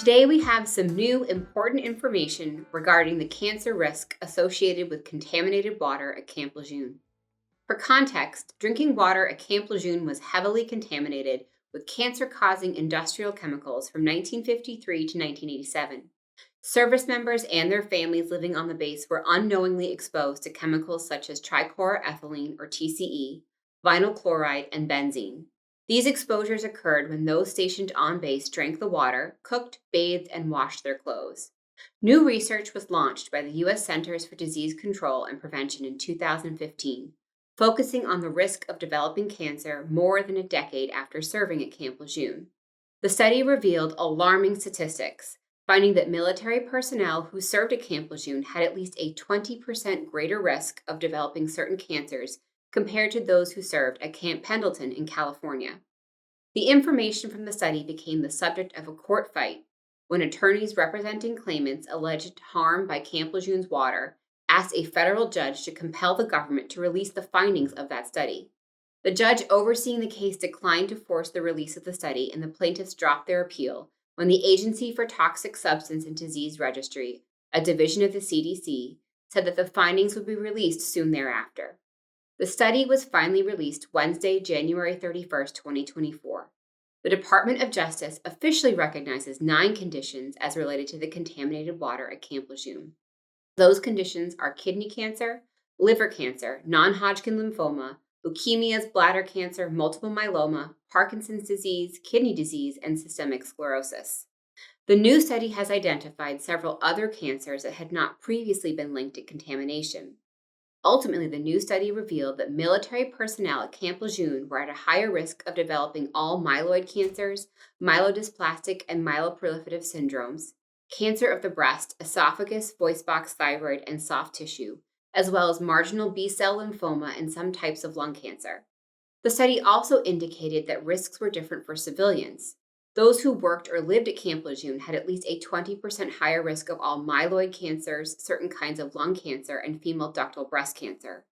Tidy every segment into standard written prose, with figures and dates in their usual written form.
Today we have some new important information regarding the cancer risk associated with contaminated water at Camp Lejeune. For context, drinking water at Camp Lejeune was heavily contaminated with cancer-causing industrial chemicals from 1953 to 1987. Service members and their families living on the base were unknowingly exposed to chemicals such as trichloroethylene or TCE, vinyl chloride, and benzene. These exposures occurred when those stationed on base drank the water, cooked, bathed, and washed their clothes. New research was launched by the U.S. Centers for Disease Control and Prevention in 2015, focusing on the risk of developing cancer more than a decade after serving at Camp Lejeune. The study revealed alarming statistics, finding that military personnel who served at Camp Lejeune had at least a 20% greater risk of developing certain cancers compared to those who served at Camp Pendleton in California. The information from the study became the subject of a court fight when attorneys representing claimants alleged harm by Camp Lejeune's water asked a federal judge to compel the government to release the findings of that study. The judge overseeing the case declined to force the release of the study, and the plaintiffs dropped their appeal when the Agency for Toxic Substance and Disease Registry, a division of the CDC, said that the findings would be released soon thereafter. The study was finally released Wednesday, January 31, 2024. The Department of Justice officially recognizes 9 conditions as related to the contaminated water at Camp Lejeune. Those conditions are kidney cancer, liver cancer, non-Hodgkin lymphoma, leukemias, bladder cancer, multiple myeloma, Parkinson's disease, kidney disease, and systemic sclerosis. The new study has identified several other cancers that had not previously been linked to contamination. Ultimately, the new study revealed that military personnel at Camp Lejeune were at a higher risk of developing all myeloid cancers, myelodysplastic and myeloproliferative syndromes, cancer of the breast, esophagus, voice box, thyroid, and soft tissue, as well as marginal B-cell lymphoma and some types of lung cancer. The study also indicated that risks were different for civilians. Those who worked or lived at Camp Lejeune had at least a 20% higher risk of all myeloid cancers, certain kinds of lung cancer, and female ductal breast cancer.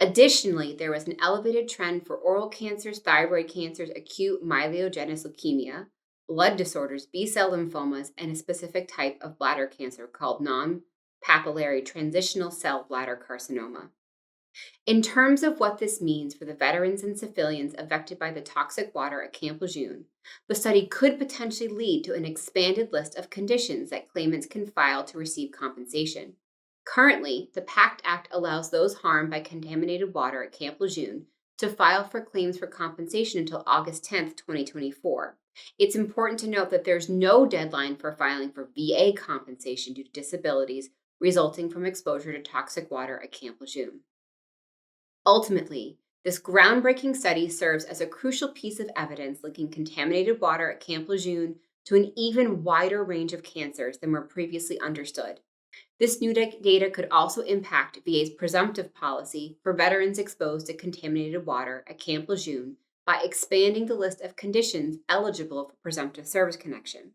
Additionally, there was an elevated trend for oral cancers, thyroid cancers, acute myelogenous leukemia, blood disorders, B-cell lymphomas, and a specific type of bladder cancer called nonpapillary transitional cell bladder carcinoma. In terms of what this means for the veterans and civilians affected by the toxic water at Camp Lejeune, the study could potentially lead to an expanded list of conditions that claimants can file to receive compensation. Currently, the PACT Act allows those harmed by contaminated water at Camp Lejeune to file for claims for compensation until August 10, 2024. It's important to note that there's no deadline for filing for VA compensation due to disabilities resulting from exposure to toxic water at Camp Lejeune. Ultimately, this groundbreaking study serves as a crucial piece of evidence linking contaminated water at Camp Lejeune to an even wider range of cancers than were previously understood. This new data could also impact VA's presumptive policy for veterans exposed to contaminated water at Camp Lejeune by expanding the list of conditions eligible for presumptive service connection.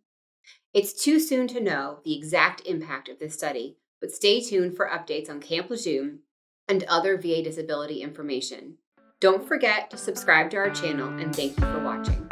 It's too soon to know the exact impact of this study, but stay tuned for updates on Camp Lejeune and other VA disability information. Don't forget to subscribe to our channel, and thank you for watching.